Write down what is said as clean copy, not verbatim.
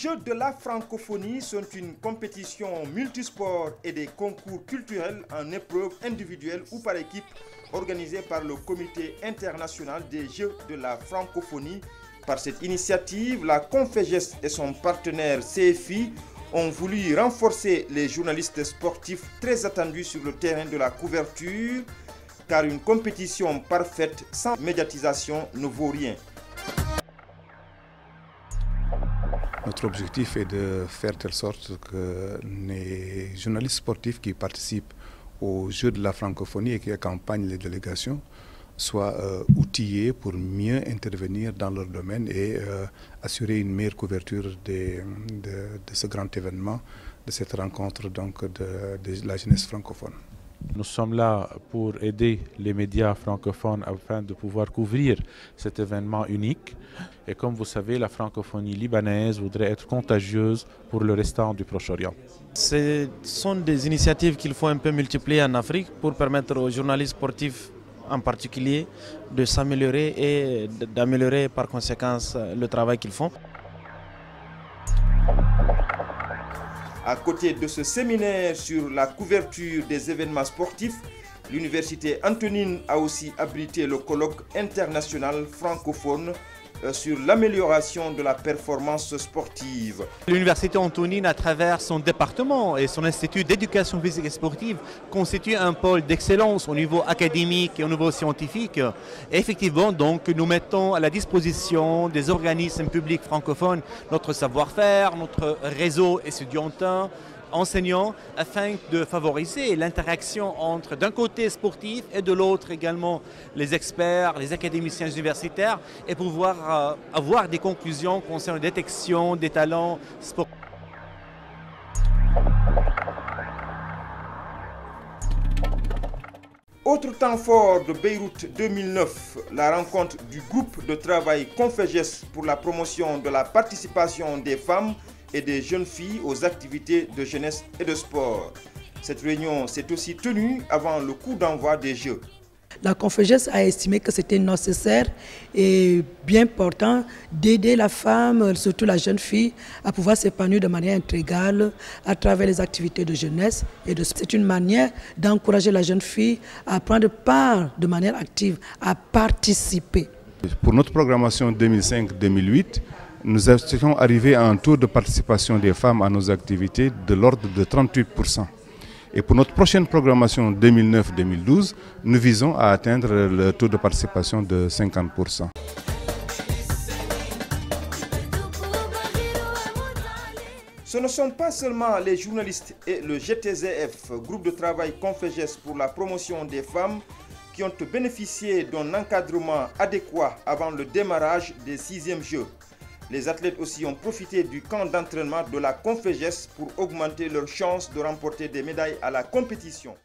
Jeux de la francophonie sont une compétition multisport et des concours culturels en épreuves individuelles ou par équipe organisés par le Comité international des Jeux de la francophonie. Par cette initiative, la Confégès et son partenaire CFI ont voulu renforcer les journalistes sportifs très attendus sur le terrain de la couverture, car une compétition parfaite sans médiatisation ne vaut rien. Notre objectif est de faire telle sorte que les journalistes sportifs qui participent aux Jeux de la francophonie et qui accompagnent les délégations soient outillés pour mieux intervenir dans leur domaine et assurer une meilleure couverture de ce grand événement, de cette rencontre donc de la jeunesse francophone. Nous sommes là pour aider les médias francophones afin de pouvoir couvrir cet événement unique. Et comme vous savez, la francophonie libanaise voudrait être contagieuse pour le restant du Proche-Orient. Ce sont des initiatives qu'il faut un peu multiplier en Afrique pour permettre aux journalistes sportifs en particulier de s'améliorer et d'améliorer par conséquent le travail qu'ils font. À côté de ce séminaire sur la couverture des événements sportifs, l'Université Antonine a aussi abrité le colloque international francophone sur l'amélioration de la performance sportive. L'Université Antonine, à travers son département et son institut d'éducation physique et sportive, constitue un pôle d'excellence au niveau académique et au niveau scientifique. Et effectivement, donc, nous mettons à la disposition des organismes publics francophones notre savoir-faire, notre réseau étudiantin, enseignants, afin de favoriser l'interaction entre d'un côté sportif et de l'autre également les experts, les académiciens universitaires et pouvoir avoir des conclusions concernant la détection des talents sportifs. Autre temps fort de Beyrouth 2009, la rencontre du groupe de travail Confégès pour la promotion de la participation des femmes et des jeunes filles aux activités de jeunesse et de sport. Cette réunion s'est aussi tenue avant le coup d'envoi des Jeux. La Confégès a estimé que c'était nécessaire et bien important d'aider la femme, surtout la jeune fille, à pouvoir s'épanouir de manière intégrale à travers les activités de jeunesse et de sport. C'est une manière d'encourager la jeune fille à prendre part de manière active, à participer. Pour notre programmation 2005-2008, nous étions arrivés à un taux de participation des femmes à nos activités de l'ordre de 38%. Et pour notre prochaine programmation 2009-2012, nous visons à atteindre le taux de participation de 50%. Ce ne sont pas seulement les journalistes et le GTZF, groupe de travail Confégès pour la promotion des femmes, qui ont bénéficié d'un encadrement adéquat avant le démarrage des 6e Jeux. Les athlètes aussi ont profité du camp d'entraînement de la Confégès pour augmenter leurs chances de remporter des médailles à la compétition.